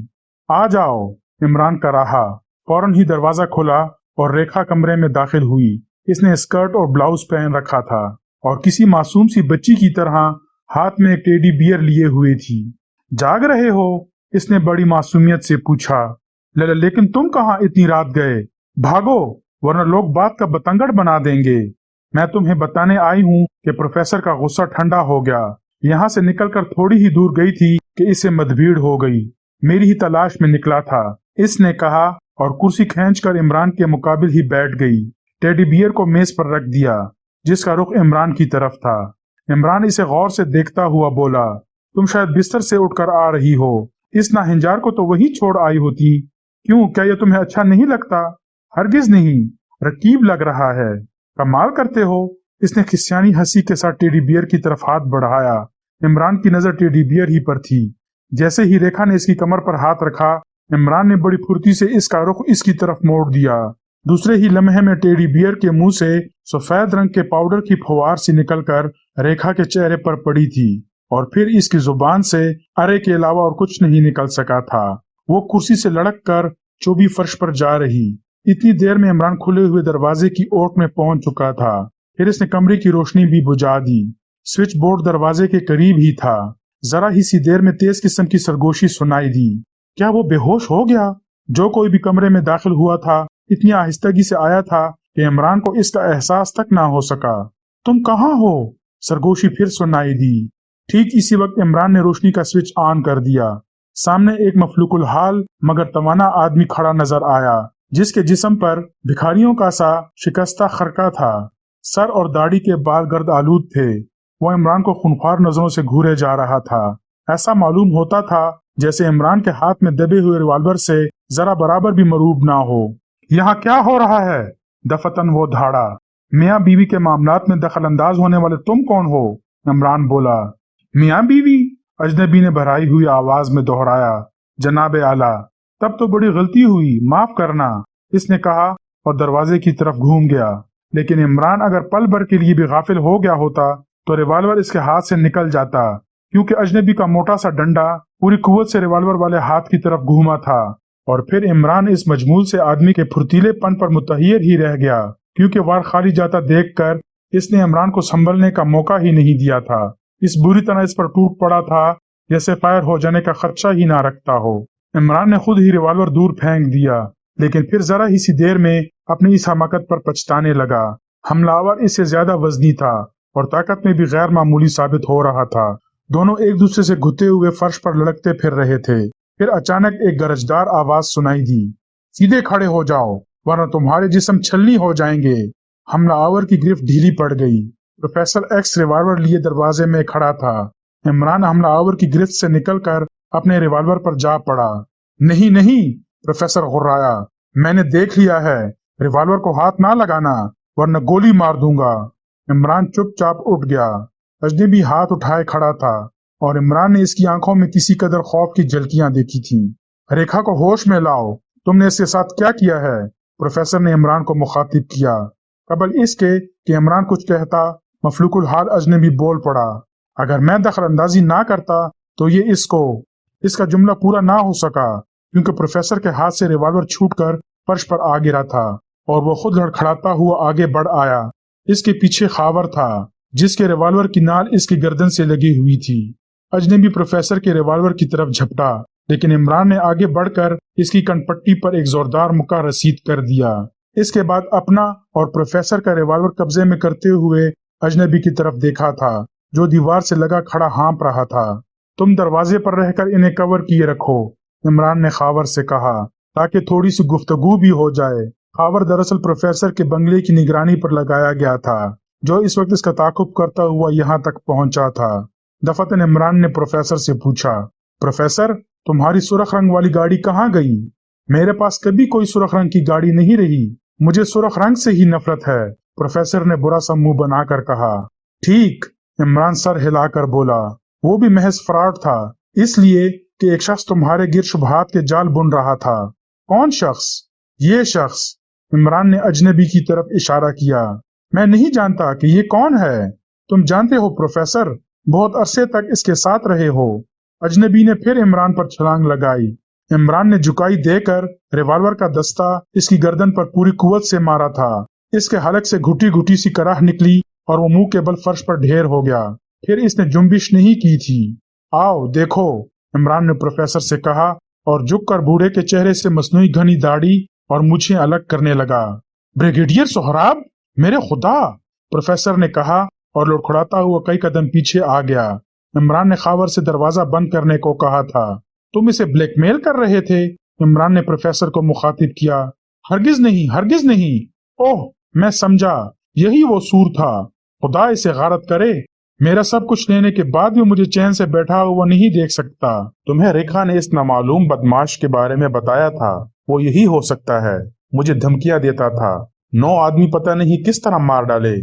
आ जाओ, इमरान का रहा। फौरन ही दरवाजा खुला और रेखा कमरे में दाखिल हुई। इसने स्कर्ट और ब्लाउज पहन रखा था और किसी मासूम सी बच्ची की तरह हाथ में एक टेडी बियर लिए हुए थी। जाग रहे हो? इसने बड़ी मासूमियत से पूछा। लेकिन तुम कहाँ इतनी रात गए? भागो, वरना लोग बात का बतंगड़ बना देंगे। मैं तुम्हें बताने आई हूँ कि प्रोफेसर का गुस्सा ठंडा हो गया। यहाँ से निकलकर थोड़ी ही दूर गई थी कि इससे मतभेड़ हो गई। मेरी ही तलाश में निकला था, इसने कहा और कुर्सी खींचकर इमरान के मुकाबिल ही बैठ गई। टेडी बियर को मेज पर रख दिया, जिसका रुख इमरान की तरफ था। इमरान इसे गौर से देखता हुआ बोला, तुम शायद बिस्तर से उठकर आ रही हो। इस नाहिंजार को तो वही छोड़ आई होती। क्यों, क्या यह तुम्हें अच्छा नहीं लगता? हरगिज नहीं, रकीब लग रहा है। कमाल करते हो। इसने खिसियानी हंसी के साथ टेडी बियर की तरफ हाथ बढ़ाया। इमरान की नजर टेडी बियर ही पर थी। जैसे ही रेखा ने इसकी कमर पर हाथ रखा, इमरान ने बड़ी फुर्ती से इसका रुख इसकी तरफ मोड़ दिया। दूसरे ही लम्हे में टेडी बियर के मुंह से सफेद रंग के पाउडर की फुहार सी निकलकर रेखा के चेहरे पर पड़ी थी और फिर इसकी जुबान से अरे के अलावा और कुछ नहीं निकल सका था। वो कुर्सी से लड़क कर चौबी फर्श पर जा रही। इतनी देर में इमरान खुले हुए दरवाजे की ओट में पहुंच चुका था। फिर इसने कमरे की रोशनी भी बुझा दी। स्विच बोर्ड दरवाजे के करीब ही था। जरा ही सी देर में तेज किस्म की सरगोशी सुनाई दी। क्या वो बेहोश हो गया? जो कोई भी कमरे में दाखिल हुआ था इतनी आहिस्तगी से आया था कि इमरान को इसका एहसास तक ना हो सका। तुम कहाँ हो? सरगोशी फिर सुनाई दी। ठीक इसी वक्त इमरान ने रोशनी का स्विच ऑन कर दिया। सामने एक मफलूकुल हाल मगर तवाना आदमी खड़ा नजर आया, जिसके जिस्म पर भिखारियों का सा शिकस्ता खरका था। सर और दाढ़ी के बाल गर्द आलूद थे। वो इमरान को खूंखार नजरों से घूरे जा रहा था। ऐसा मालूम होता था जैसे इमरान के हाथ में दबे हुए रिवाल्वर से जरा बराबर भी मरूब ना हो। यहाँ क्या हो रहा है? दफतन वो धाड़ा। मियाँ बीवी के मामलात में दखल अंदाज होने वाले तुम कौन हो? इमरान बोला। मियाँ बीवी? अजनबी ने भराई हुई आवाज में दोहराया। जनाब आला, तब तो बड़ी गलती हुई, माफ करना, इसने कहा और दरवाजे की तरफ घूम गया। लेकिन इमरान अगर पल भर के लिए भी गाफिल हो गया होता तो रिवाल्वर इसके हाथ से निकल जाता, क्योंकि अजनबी का मोटा सा डंडा पूरी कुव्वत से रिवाल्वर वाले हाथ की तरफ घूमा था। और फिर इमरान इस मजमूल से आदमी के फुर्तीलेपन पर मुतहय्यर ही रह गया, क्योंकि वार खाली जाता देखकर इसने इमरान को संभलने का मौका ही नहीं दिया था। इस बुरी तरह इस पर टूट पड़ा था जैसे फायर हो जाने का खदशा ही ना रखता हो। इमरान ने खुद ही रिवाल्वर दूर फेंक दिया, लेकिन फिर जरा ही सी देर में अपनी इस हमाकत पर पछताने लगा। हमलावर इससे ज्यादा वजनी था और ताकत में भी गैर मामूली साबित हो रहा था। दोनों एक दूसरे से घुते हुए फर्श पर लड़कते फिर रहे थे। फिर अचानक एक गरजदार आवाज सुनाई दी। सीधे खड़े हो जाओ, वरना तुम्हारे जिस्म छलनी हो जाएंगे। हमलावर की गिरफ्त ढीली पड़ गई। प्रोफेसर एक्स रिवाल्वर लिए दरवाजे में खड़ा था। इमरान हमलावर की गिरफ्त से निकलकर अपने रिवाल्वर पर जा पड़ा। नहीं नहीं, प्रोफेसर गुर्राया, मैंने देख लिया है। रिवाल्वर को हाथ ना लगाना, वरना गोली मार दूंगा। इमरान चुपचाप उठ गया। अजनबी हाथ उठाए खड़ा था और इमरान ने इसकी आंखों में किसी कदर खौफ की झलकियां देखी थी। रेखा को होश में लाओ, तुमने इसके साथ क्या किया है? प्रोफेसर ने इमरान को मुखातिब किया। कबल इसके कि इमरान कुछ कहता, मफलूकुल हाल अजनबी बोल पड़ा। अगर मैं दखल अंदाजी ना करता तो ये इसका जुमला पूरा ना हो सका, क्योंकि प्रोफेसर के हाथ से रिवाल्वर छूटकर फर्श पर आ गिरा था और वो खुद लड़खड़ाता हुआ आगे बढ़ आया। इसके पीछे खावर था, जिसके रिवाल्वर की नाल इसकी गर्दन से लगी हुई थी। अजनबी प्रोफेसर के रिवाल्वर की तरफ झपटा, लेकिन इमरान ने आगे बढ़कर इसकी कनपट्टी पर एक जोरदार मुक्का रसीद कर दिया। इसके बाद अपना और प्रोफेसर का रिवाल्वर कब्जे में करते हुए अजनबी की तरफ देखा था, जो दीवार से लगा खड़ा हाँप रहा था। तुम दरवाजे पर रहकर इन्हें कवर किए रखो, इमरान ने खावर से कहा, ताकि थोड़ी सी गुफ्तगू भी हो जाए। खावर दरअसल प्रोफेसर के बंगले की निगरानी पर लगाया गया था, जो इस वक्त इसका ताकुब करता हुआ यहाँ तक पहुंचा था। दफतन इमरान ने प्रोफेसर से पूछा, प्रोफेसर, तुम्हारी सुर्ख रंग वाली गाड़ी कहाँ गई? मेरे पास कभी कोई सुर्ख रंग की गाड़ी नहीं रही, मुझे सुर्ख रंग से ही नफरत है, प्रोफेसर ने बुरा सा मुंह बनाकर कहा। ठीक, इमरान सर हिलाकर बोला, वो भी महज फ्रॉड था, इसलिए कि एक शख्स तुम्हारे गिर शुबहात के जाल बुन रहा था। कौन शख्स? یہ شخص، عمران نے اجنبی کی طرف اشارہ کیا، میں نہیں جانتا کہ یہ کون ہے۔ تم جانتے ہو پروفیسر، بہت عرصے تک اس کے ساتھ رہے ہو۔ اجنبی نے پھر عمران پر چھلانگ لگائی۔ عمران نے جھکائی دے کر ریوالور کا دستہ اس کی گردن پر پوری قوت سے مارا تھا۔ اس کے حلق سے گھٹی گھٹی سی کراہ نکلی اور وہ منہ کے بل فرش پر ڈھیر ہو گیا۔ پھر اس نے جنبش نہیں کی تھی۔ آؤ دیکھو، عمران نے پروفیسر سے کہا اور جھک کر بوڑھے کے چہرے سے مصنوعی گھنی داڑھی اور مونچھیں الگ کرنے لگا۔ بریگیڈیئر سہراب، میرے خدا، پروفیسر نے کہا اور لڑکھڑاتا ہوا کئی قدم پیچھے آ گیا۔ عمران نے خاور سے دروازہ بند کرنے کو کہا تھا۔ تم اسے بلیک میل کر رہے تھے؟ عمران نے پروفیسر کو مخاطب کیا۔ ہرگز نہیں، ہرگز نہیں۔ اوہ، میں سمجھا، یہی وہ سور تھا۔ خدا اسے غارت کرے، میرا سب کچھ لینے کے بعد بھی مجھے چین سے بیٹھا ہوا نہیں دیکھ سکتا۔ تمہیں ریکھا نے اس نامعلوم بدماش کے بارے میں بتایا تھا، وہ یہی ہو سکتا ہے۔ مجھے دھمکیاں دیتا تھا، 9 آدمی پتہ نہیں کس طرح مار ڈالے۔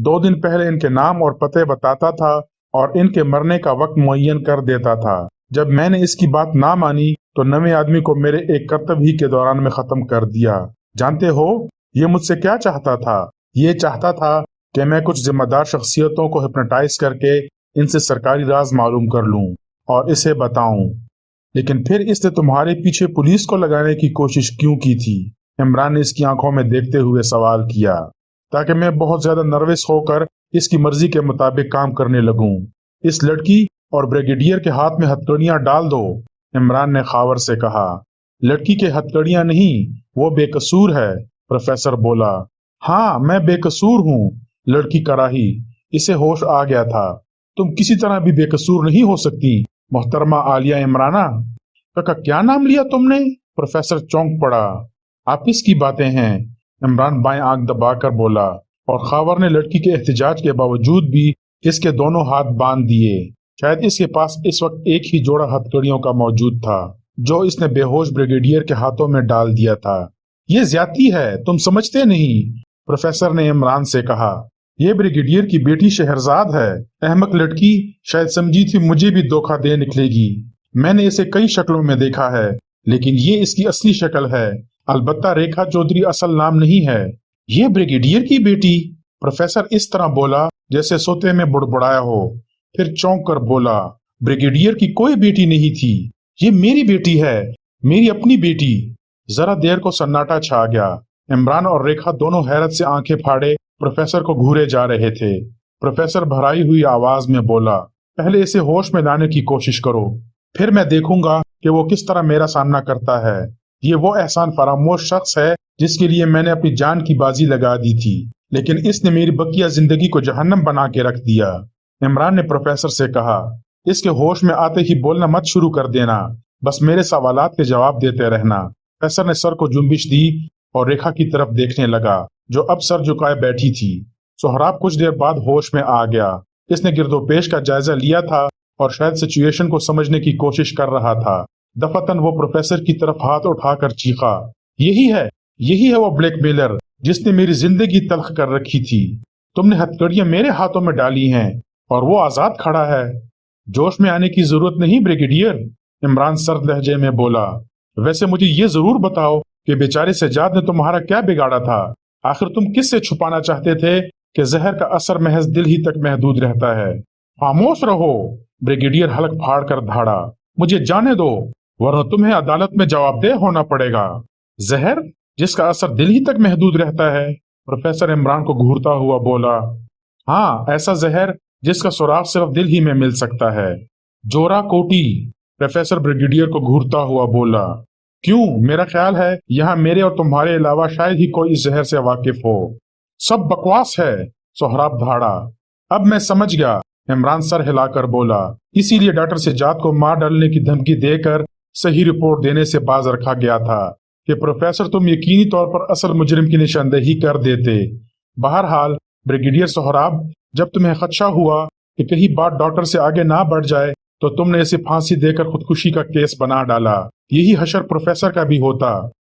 2 دن پہلے ان کے نام اور پتے بتاتا تھا اور ان کے مرنے کا وقت معین کر دیتا تھا۔ جب میں نے اس کی بات نہ مانی تو 9ویں آدمی کو میرے ایک کرتب ہی کے دوران میں ختم کر دیا۔ جانتے ہو یہ مجھ سے کیا چاہتا تھا؟ یہ چاہتا تھا کہ میں کچھ ذمہ دار شخصیتوں کو ہپنوٹائز کر کے ان سے سرکاری راز معلوم کر لوں اور اسے بتاؤں۔ لیکن پھر اس نے تمہارے پیچھے پولیس کو لگانے کی کوشش کیوں کی تھی؟ عمران نے اس کی آنکھوں میں دیکھتے ہوئے سوال کیا۔ تاکہ میں بہت زیادہ نروس ہو کر اس کی مرضی کے مطابق کام کرنے لگوں۔ اس لڑکی اور بریگیڈیئر کے ہاتھ میں ہتھکڑیاں ڈال دو، عمران نے خاور سے کہا۔ لڑکی کے ہتھکڑیاں نہیں، وہ بے قصور ہے، پروفیسر بولا۔ ہاں میں بے قصور ہوں، لڑکی کراہی، اسے ہوش آ گیا تھا۔ تم کسی طرح بھی بے قصور نہیں ہو سکتی محترمہ عالیہ عمرانہ۔ کاکا کیا نام لیا تم نے؟ پروفیسر چونک پڑا۔ آپس کی باتیں ہیں، عمران بائیں آنکھ دبا کر بولا، اور خاور نے لڑکی کے احتجاج کے باوجود بھی اس کے دونوں ہاتھ باندھ دیے۔ شاید اس کے پاس اس وقت ایک ہی جوڑا ہتھکڑیوں کا موجود تھا جو اس نے بے ہوش بریگیڈیئر کے ہاتھوں میں ڈال دیا تھا۔ یہ زیادتی ہے، تم سمجھتے نہیں، پروفیسر نے عمران سے کہا۔ یہ بریگیڈیئر کی بیٹی شہرزاد ہے، احمق لڑکی، شاید سمجھی تھی مجھے بھی دھوکہ دے نکلے گی۔ میں نے اسے کئی شکلوں میں دیکھا ہے، لیکن یہ اس کی اصلی شکل ہے۔ البتہ ریکھا چودھری اصل نام نہیں ہے۔ یہ بریگیڈیئر کی بیٹی؟ پروفیسر اس طرح بولا جیسے سوتے میں بڑبڑایا ہو، پھر چونک کر بولا، بریگیڈیئر کی کوئی بیٹی نہیں تھی، یہ میری بیٹی ہے، میری اپنی بیٹی۔ ذرا دیر کو سناٹا چھا گیا۔ عمران اور ریکھا دونوں حیرت سے آنکھیں پھاڑے پروفیسر کو گھورے جا رہے تھے۔ پروفیسر بھرائی ہوئی آواز میں بولا، پہلے اسے ہوش میں لانے کی کوشش کرو، پھر میں دیکھوں گا کہ وہ کس طرح میرا سامنا کرتا ہے۔ یہ وہ احسان فراموش شخص ہے جس کے لیے میں نے اپنی جان کی بازی لگا دی تھی، لیکن اس نے میری بقیہ زندگی کو جہنم بنا کے رکھ دیا۔ عمران نے پروفیسر سے کہا، اس کے ہوش میں آتے ہی بولنا مت شروع کر دینا، بس میرے سوالات کے جواب دیتے رہنا۔ پروفیسر نے سر کو جنبش دی اور ریکھا کی طرف دیکھنے لگا جو اب سر جھکائے بیٹھی تھی۔ سہراب کچھ دیر بعد ہوش میں آ گیا۔ اس نے گرد و پیش کا جائزہ لیا تھا اور شاید سچویشن کو سمجھنے کی کوشش کر رہا تھا۔ دفعتاً وہ پروفیسر کی طرف ہاتھ اٹھا کر چیخا، یہی ہے وہ بلیک میلر جس نے میری زندگی تلخ کر رکھی تھی۔ تم نے ہتھکڑیاں میرے ہاتھوں میں ڈالی ہیں اور وہ آزاد کھڑا ہے۔ جوش میں آنے کی ضرورت نہیں بریگیڈیئر، عمران سرد لہجے میں بولا۔ ویسے مجھے یہ ضرور بتاؤ کہ بیچارے سجاد نے تمہارا کیا بگاڑا تھا؟ آخر تم کس سے چھپانا چاہتے تھے کہ زہر کا اثر محض دل ہی تک محدود رہتا ہے؟ خاموش رہو، بریگیڈیئر حلق پھاڑ کر دھاڑا۔ مجھے جانے دو ورنہ تمہیں عدالت میں جواب دہ ہونا پڑے گا۔ زہر جس کا اثر دل ہی تک محدود رہتا ہے؟ پروفیسر عمران کو گھورتا ہوا بولا۔ ہاں، ایسا زہر جس کا سراغ صرف دل ہی میں مل سکتا ہے۔ جورا کوٹی، پروفیسر بریگیڈیئر کو گھورتا ہوا بولا۔ کیوں؟ میرا خیال ہے یہاں میرے اور تمہارے علاوہ شاید ہی کوئی اس زہر سے واقف ہو۔ سب بکواس ہے، سہراب دھاڑا۔ اب میں سمجھ گیا، عمران سر ہلا کر بولا۔ اسی لیے ڈاکٹر سجاد کو مار ڈالنے کی دھمکی دے کر صحیح رپورٹ دینے سے باز رکھا گیا تھا کہ پروفیسر تم یقینی طور پر اصل مجرم کی نشاندہی کر دیتے۔ بہرحال بریگیڈیئر سہراب، جب تمہیں خدشہ ہوا کہ کہیں بات ڈاکٹر سے آگے نہ بڑھ جائے تو تم نے اسے پھانسی دے کر خودکشی کا کیس بنا ڈالا۔ یہی حشر پروفیسر کا بھی ہوتا،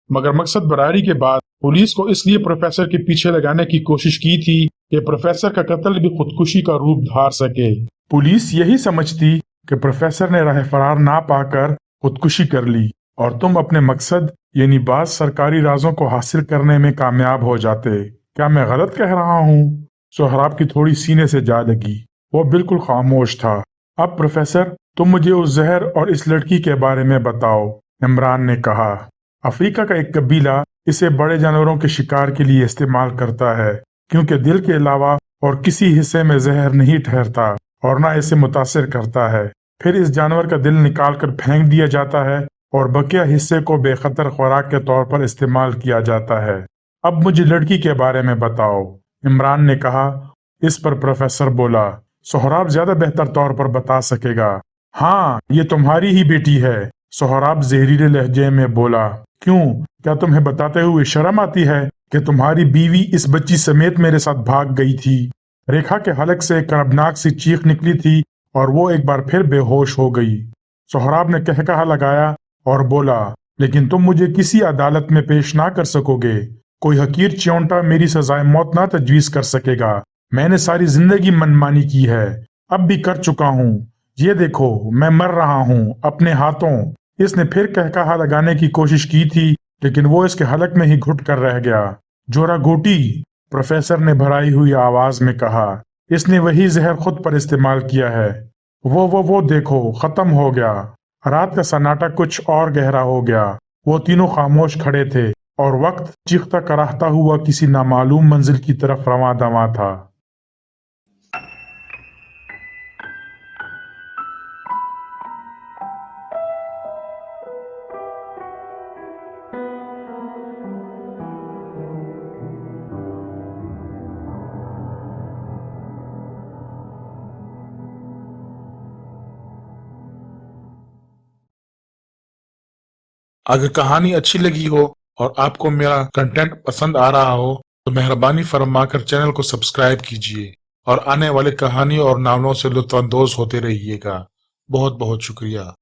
مگر مقصد براری کے بعد پولیس کو اس لیے پروفیسر کے پیچھے لگانے کی کوشش کی تھی کہ پروفیسر کا قتل بھی خودکشی کا روپ دھار سکے۔ پولیس یہی سمجھتی کہ پروفیسر نے راہ فرار نہ پا کر خودکشی کر لی، और तुम अपने मकसद यानी बाज़ सरकारी राजों को हासिल करने में कामयाब हो जाते। क्या मैं गलत कह रहा हूँ? सोहराब की थोड़ी सीने से जा लगी। वो बिल्कुल खामोश था। अब प्रोफेसर, तुम मुझे उस जहर और इस लड़की के बारे में बताओ, इमरान ने कहा। अफ्रीका का एक कबीला इसे बड़े जानवरों के शिकार के लिए इस्तेमाल करता है, क्योंकि दिल के अलावा और किसी हिस्से में जहर नहीं ठहरता और ना इसे मुतासिर करता है। फिर इस जानवर का दिल निकाल कर फेंक दिया जाता है और बकिया हिस्से को बेखतर खुराक के तौर पर इस्तेमाल किया जाता है। अब मुझे लड़की के बारे में बताओ, इमरान ने कहा। इस पर प्रोफेसर बोला, सोहराब ज्यादा बेहतर तौर पर बता सकेगा। हाँ, ये तुम्हारी ही बेटी है, सोहराब जहरीले लहजे में बोला। क्यों, क्या तुम्हें बताते हुए शर्म आती है कि तुम्हारी बीवी इस बच्ची समेत मेरे साथ भाग गई थी? रेखा के हलक से एक कर्बनाक सी चीख निकली थी और वो एक बार फिर बेहोश हो गई। सोहराब ने कहकहा लगाया और बोला, लेकिन तुम मुझे किसी अदालत में पेश ना कर सकोगे। कोई हकीर च्योंटा मेरी सजाए मौत ना तजवीज कर सकेगा। मैंने सारी जिंदगी मनमानी की है, अब भी कर चुका हूँ। ये देखो, मैं मर रहा हूँ अपने हाथों। इसने फिर कहकहा लगाने की कोशिश की थी, लेकिन वो इसके हलक में ही घुट कर रह गया। जोरा गोटी, प्रोफेसर ने भराई हुई आवाज में कहा। इसने वही जहर खुद पर इस्तेमाल किया है। वो देखो, खत्म हो गया। रात का सन्नाटा कुछ और गहरा हो गया। वो तीनों खामोश खड़े थे और वक्त चीखता कराहता हुआ किसी नामालूम मंजिल की तरफ रवां दवां था। अगर कहानी अच्छी लगी हो और आपको मेरा कंटेंट पसंद आ रहा हो तो मेहरबानी फरमाकर चैनल को सब्सक्राइब कीजिए और आने वाले कहानी और नावलों से लुत्फ अंदोज होते रहिएगा। बहुत बहुत शुक्रिया।